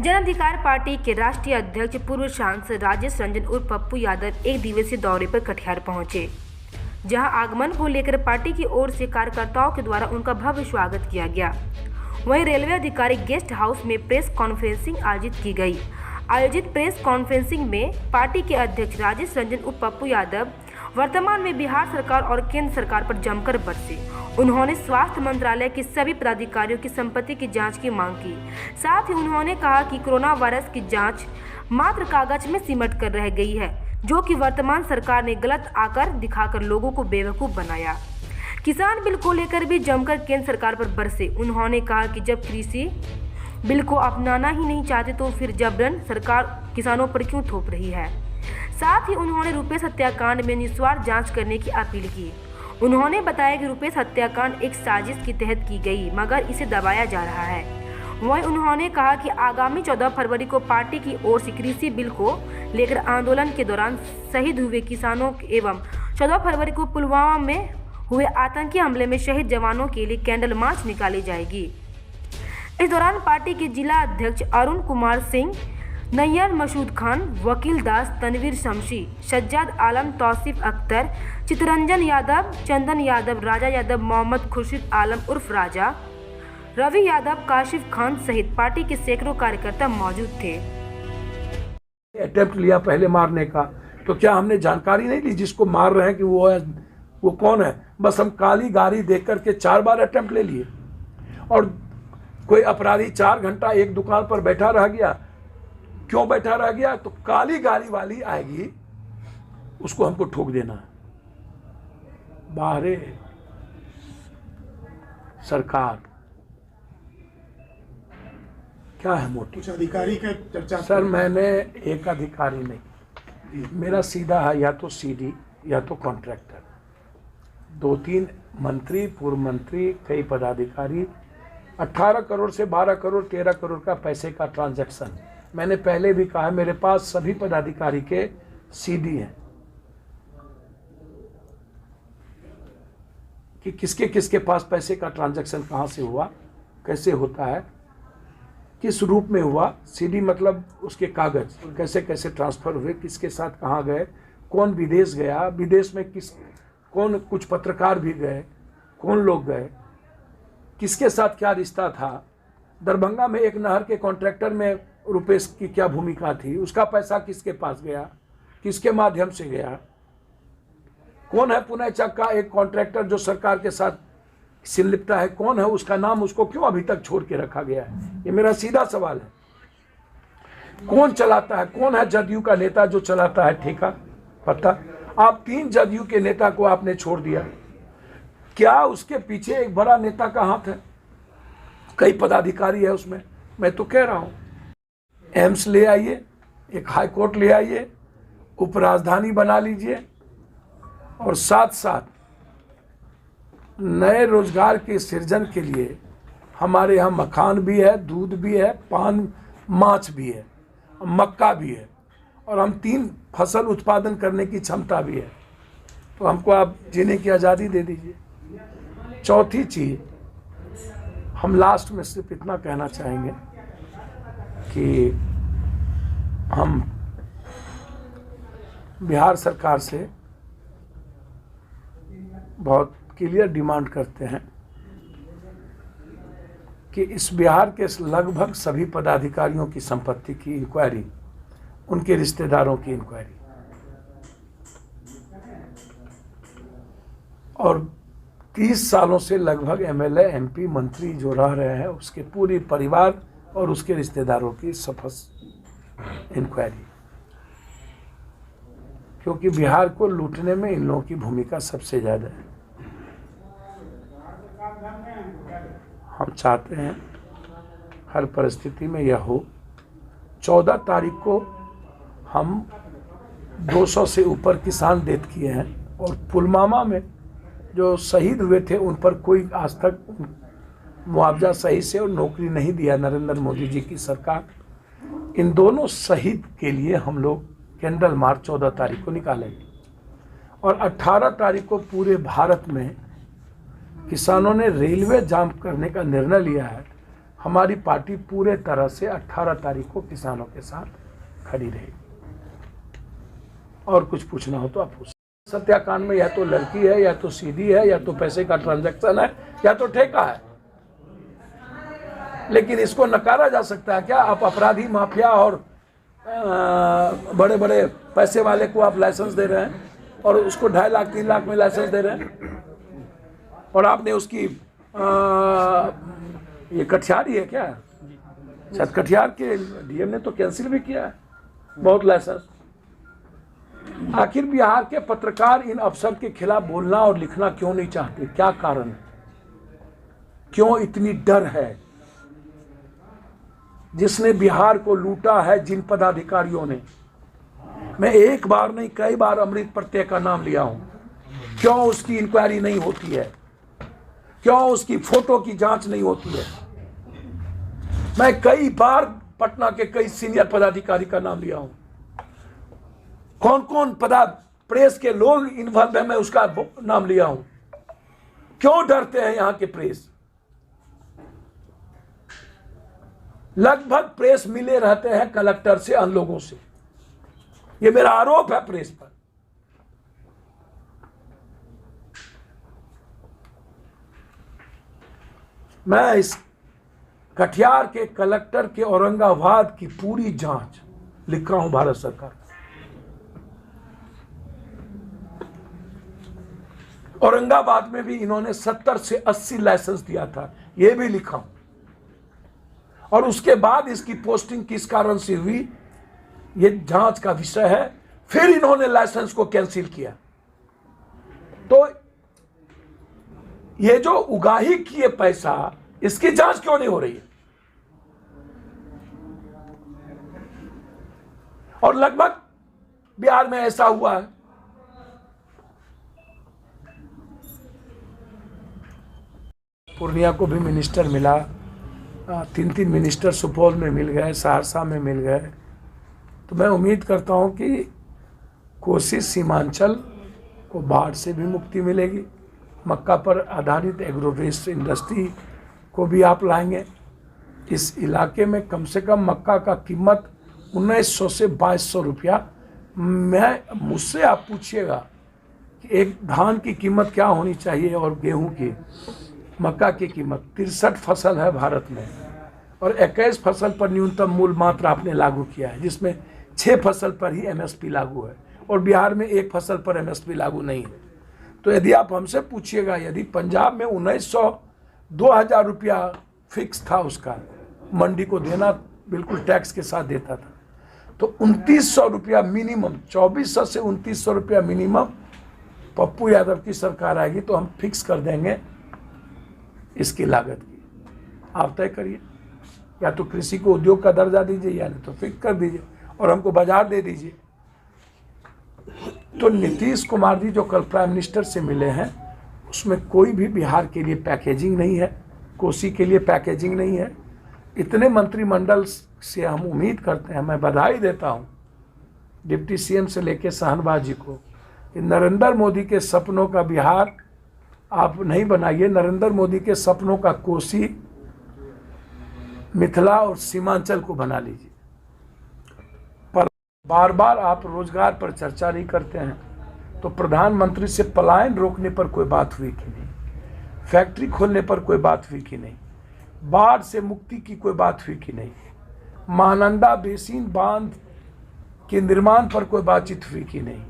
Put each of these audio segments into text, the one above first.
जन अधिकार पार्टी के राष्ट्रीय अध्यक्ष पूर्व सांसद राजेश रंजन उर्फ पप्पू यादव एक दिवसीय दौरे पर कटिहार पहुंचे, जहां आगमन को लेकर पार्टी की ओर से कार्यकर्ताओं के द्वारा उनका भव्य स्वागत किया गया। वहीं रेलवे अधिकारी गेस्ट हाउस में प्रेस कॉन्फ्रेंसिंग आयोजित की गई। आयोजित प्रेस कॉन्फ्रेंसिंग में पार्टी के अध्यक्ष राजेश रंजन उर्फ पप्पू यादव वर्तमान में बिहार सरकार और केंद्र सरकार पर जमकर बरसे। उन्होंने स्वास्थ्य मंत्रालय के सभी पदाधिकारियों की संपत्ति की जांच की मांग की। साथ ही उन्होंने कहा कि कोरोना वायरस की जांच मात्र कागज में सिमट कर रह गई है, जो कि वर्तमान सरकार ने गलत आकर दिखाकर लोगों को बेवकूफ बनाया। किसान बिल को लेकर भी जमकर केंद्र सरकार पर बरसे। उन्होंने कहा कि जब कृषि बिल को अपनाना ही नहीं चाहते तो फिर जबरन सरकार किसानों पर क्यों थोप रही है। साथ ही उन्होंने रुपेश हत्याकांड में निस्वार्थ जांच करने की अपील की। उन्होंने बताया कि रुपेश हत्याकांड एक साजिश के तहत की गई, मगर इसे दबाया जा रहा है। वहीं उन्होंने कहा कि आगामी 14 फरवरी को पार्टी की ओर से कृषि बिल को लेकर आंदोलन के दौरान शहीद हुए किसानों एवं 14 फरवरी को पुलवामा में हुए आतंकी हमले में शहीद जवानों के लिए कैंडल मार्च निकाली जाएगी। इस दौरान पार्टी के जिला अध्यक्ष अरुण कुमार सिंह, नैयर मसूद खान, वकील दास, तनवीर शमशी, सज्जाद आलम, तौसीफ अख्तर, चितरंजन यादव, चंदन यादव, राजा यादव, मोहम्मद खुर्शीद आलम उर्फ राजा, रवि यादव, काशिफ खान सहित पार्टी के सैकड़ों कार्यकर्ता मौजूद थे। अटेम्प्ट लिया पहले मारने का, तो क्या हमने जानकारी नहीं ली जिसको मार रहे हैं कि वो कौन है? बस हम काली गाड़ी देख करके 4 बार अटेम्प्ट ले लिए। और कोई अपराधी 4 घंटा एक दुकान पर बैठा रह गया। क्यों बैठा रह गया? तो काली गाड़ी वाली आएगी, उसको हमको ठोक देना है। बाहरे सरकार क्या है मोटिव? कुछ अधिकारी का चर्चा। सर, मैंने एक अधिकारी नहीं, मेरा सीधा है या तो सीडी या तो कॉन्ट्रैक्टर। 2-3 मंत्री, पूर्व मंत्री, कई पदाधिकारी, 18 करोड़ से 12 करोड़ 13 करोड़ का पैसे का ट्रांजैक्शन। मैंने पहले भी कहा, मेरे पास सभी पदाधिकारी के सीडी हैं कि किसके किसके पास पैसे का ट्रांजैक्शन कहाँ से हुआ, कैसे होता है, किस रूप में हुआ। सीडी मतलब उसके कागज कैसे कैसे ट्रांसफर हुए, किसके साथ कहाँ गए, कौन विदेश गया, विदेश में कौन, कुछ पत्रकार भी गए, कौन लोग गए, किसके साथ क्या रिश्ता था। दरभंगा में एक नहर के कॉन्ट्रैक्टर में रुपेश की क्या भूमिका थी, उसका पैसा किसके पास गया, किसके माध्यम से गया। कौन है पुनःचक का एक कॉन्ट्रैक्टर जो सरकार के साथ संलिप्त है, कौन है, उसका नाम उसको क्यों अभी तक छोड़ के रखा गया है? ये मेरा सीधा सवाल है। कौन चलाता है? कौन है जदयू का नेता जो चलाता है ठेका? पता? आप 3 जदयू के नेता को आपने छोड़ दिया। क्या उसके पीछे एक बड़ा नेता का हाथ है? कई पदाधिकारी है उसमें। मैं तो कह रहा हूं, एम्स ले आइए, एक हाई कोर्ट ले आइए, उपराजधानी बना लीजिए, और साथ साथ नए रोजगार के सृजन के लिए हमारे यहाँ मखान भी है, दूध भी है, पान, माछ भी है, मक्का भी है, और हम 3 फसल उत्पादन करने की क्षमता भी है। तो हमको आप जीने की आज़ादी दे दीजिए। चौथी चीज़, हम लास्ट में सिर्फ इतना कहना चाहेंगे कि हम बिहार सरकार से बहुत क्लियर डिमांड करते हैं कि इस बिहार के लगभग सभी पदाधिकारियों की संपत्ति की इंक्वायरी, उनके रिश्तेदारों की इंक्वायरी, और 30 सालों से लगभग एमएलए, एमपी, मंत्री जो रह रहे हैं उसके पूरी परिवार और उसके रिश्तेदारों की सफल इंक्वायरी, क्योंकि बिहार को लूटने में इन लोगों की भूमिका सबसे ज़्यादा है। हम चाहते हैं हर परिस्थिति में यह हो। 14 तारीख को हम 200 से ऊपर किसान डेथ किए हैं, और पुलवामा में जो शहीद हुए थे उन पर कोई आज तक मुआवजा सही से और नौकरी नहीं दिया नरेंद्र मोदी जी की सरकार। इन दोनों शहीद के लिए हम लोग कैंडल मार्च 14 तारीख को निकालेंगे, और 18 तारीख को पूरे भारत में किसानों ने रेलवे जाम करने का निर्णय लिया है। हमारी पार्टी पूरे तरह से 18 तारीख को किसानों के साथ खड़ी रहेगी। और कुछ पूछना हो तो आप पूछ। सत्याकांड में या तो लड़की है, या तो सीडी है, या तो पैसे का ट्रांजैक्शन है, या तो ठेका है। लेकिन इसको नकारा जा सकता है क्या? आप अपराधी, माफिया और बड़े बड़े पैसे वाले को आप लाइसेंस दे रहे हैं और उसको 2.5 लाख 3 लाख में लाइसेंस दे रहे हैं, और आपने उसकी ये कटिहार ही है क्या? शायद कटिहार के डीएम ने तो कैंसिल भी किया है बहुत लाइसेंस। आखिर बिहार के पत्रकार इन अफसर के खिलाफ बोलना और लिखना क्यों नहीं चाहते? क्या कारण है? क्यों इतनी डर है? जिसने बिहार को लूटा है, जिन पदाधिकारियों ने, मैं एक बार नहीं कई बार अमृत प्रत्यय का नाम लिया हूं, क्यों उसकी इंक्वायरी नहीं होती है? क्यों उसकी फोटो की जांच नहीं होती है? मैं कई बार पटना के कई सीनियर पदाधिकारी का नाम लिया हूं। कौन कौन प्रेस के लोग इन्वॉल्व है, मैं उसका नाम लिया हूं। क्यों डरते हैं यहां के प्रेस? लगभग प्रेस मिले रहते हैं कलेक्टर से, अन लोगों से। ये मेरा आरोप है प्रेस पर। मैं इस कटिहार के कलेक्टर के औरंगाबाद की पूरी जांच लिख रहा हूं भारत सरकार। औरंगाबाद में भी इन्होंने 70 से 80 लाइसेंस दिया था, यह भी लिखा हूं। और उसके बाद इसकी पोस्टिंग किस कारण से हुई, यह जांच का विषय है। फिर इन्होंने लाइसेंस को कैंसिल किया। तो ये जो उगाही किए पैसा, इसकी जांच क्यों नहीं हो रही है? और लगभग बिहार में ऐसा हुआ है। पूर्णिया को भी मिनिस्टर मिला, 3 मिनिस्टर सुपौल में मिल गए, सहरसा में मिल गए। तो मैं उम्मीद करता हूं कि कोसी सीमांचल को बाढ़ से भी मुक्ति मिलेगी। मक्का पर आधारित एग्रोवेस्ट इंडस्ट्री को भी आप लाएंगे। इस इलाके में कम से कम मक्का का कीमत 1900 से 2200 रुपया। मुझसे आप पूछिएगा कि एक धान की कीमत क्या होनी चाहिए और गेहूं की। मक्का की कीमत 63 फसल है भारत में, और 21 फसल पर न्यूनतम मूल मात्रा आपने लागू किया है, जिसमें 6 फसल पर ही एमएसपी लागू है, और बिहार में 1 फसल पर एमएसपी लागू नहीं है। तो यदि आप हमसे पूछिएगा, यदि पंजाब में 1900 2000 रुपया फिक्स था, उसका मंडी को देना बिल्कुल टैक्स के साथ देता था, तो 2900 रुपया मिनिमम, 2400 से 2900 रुपया मिनिमम पप्पू यादव की सरकार आएगी तो हम फिक्स कर देंगे इसकी लागत की। आप तय करिए, या तो कृषि को उद्योग का दर्जा दीजिए, या नहीं तो फिक्स कर दीजिए और हमको बाजार दे दीजिए। तो नीतीश कुमार जी जो कल प्राइम मिनिस्टर से मिले हैं, उसमें कोई भी बिहार के लिए पैकेजिंग नहीं है, कोसी के लिए पैकेजिंग नहीं है। इतने मंत्रिमंडल से हम उम्मीद करते हैं, मैं बधाई देता हूं डिप्टी सीएम से लेकर शाहनवाज जी को, कि नरेंद्र मोदी के सपनों का बिहार आप नहीं बनाइए, नरेंद्र मोदी के सपनों का कोसी, मिथिला और सीमांचल को बना लीजिए। पर बार बार आप रोजगार पर चर्चा नहीं करते हैं। तो प्रधानमंत्री से पलायन रोकने पर कोई बात हुई कि नहीं, फैक्ट्री खोलने पर कोई बात हुई कि नहीं, बाढ़ से मुक्ति की कोई बात हुई कि नहीं, महानंदा बेसिन बांध के निर्माण पर कोई बातचीत हुई कि नहीं,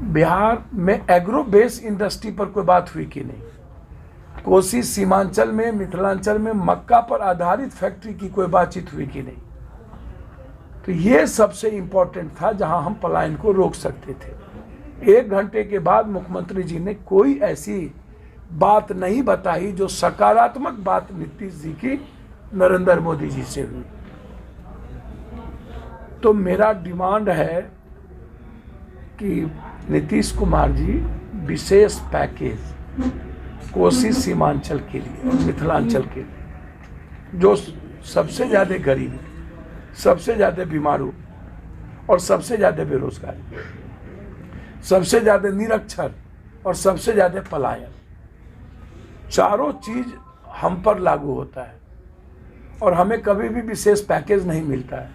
बिहार में एग्रो बेस इंडस्ट्री पर कोई बात हुई कि नहीं, कोसी सीमांचल में, मिथिलांचल में मक्का पर आधारित फैक्ट्री की कोई बातचीत हुई कि नहीं। तो ये सबसे इंपॉर्टेंट था जहां हम पलायन को रोक सकते थे। 1 घंटे के बाद मुख्यमंत्री जी ने कोई ऐसी बात नहीं बताई जो सकारात्मक बात नीतीश जी की नरेंद्र मोदी जी से हुई। तो मेरा डिमांड है कि नीतीश कुमार जी विशेष पैकेज कोसी सीमांचल के लिए और मिथिलांचल के लिए, जो सबसे ज़्यादा गरीब, सबसे ज़्यादा बीमारू और सबसे ज़्यादा बेरोजगार, सबसे ज़्यादा निरक्षर और सबसे ज़्यादा पलायन, चारों चीज हम पर लागू होता है और हमें कभी भी विशेष पैकेज नहीं मिलता है।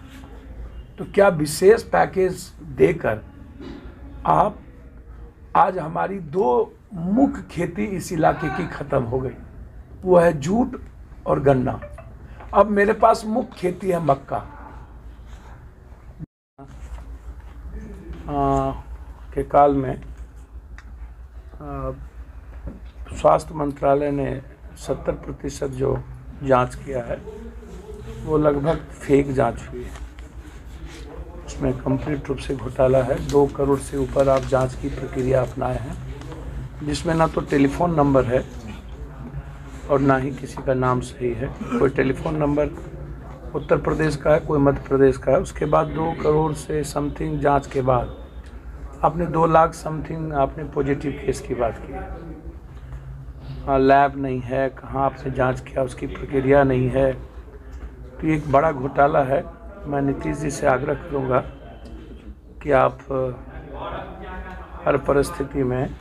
तो क्या विशेष पैकेज देकर आप आज हमारी 2 मुख्य खेती इस इलाके की ख़त्म हो गई, वो है जूट और गन्ना। अब मेरे पास मुख्य खेती है मक्का। के काल में स्वास्थ्य मंत्रालय ने 70% जो जांच किया है वो लगभग फेक जांच हुई है। उसमें कंप्लीट रूप से घोटाला है। 2 करोड़ से ऊपर आप जांच की प्रक्रिया अपनाए हैं, जिसमें ना तो टेलीफोन नंबर है और ना ही किसी का नाम सही है। कोई टेलीफोन नंबर उत्तर प्रदेश का है, कोई मध्य प्रदेश का है। उसके बाद 2 करोड़ से समथिंग जांच के बाद आपने 2 लाख समथिंग आपने पॉजिटिव केस की बात की है। लैब नहीं है, कहाँ आपने जांच किया उसकी प्रक्रिया नहीं है। तो ये एक बड़ा घोटाला है। मैं नीतीश जी से आग्रह करूँगा कि आप हर परिस्थिति में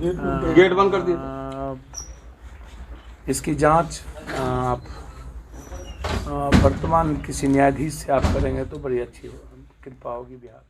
गेट बंद कर दिए। इसकी जांच आप वर्तमान किसी न्यायाधीश से आप करेंगे तो बड़ी अच्छी कृपा होगी बिहार।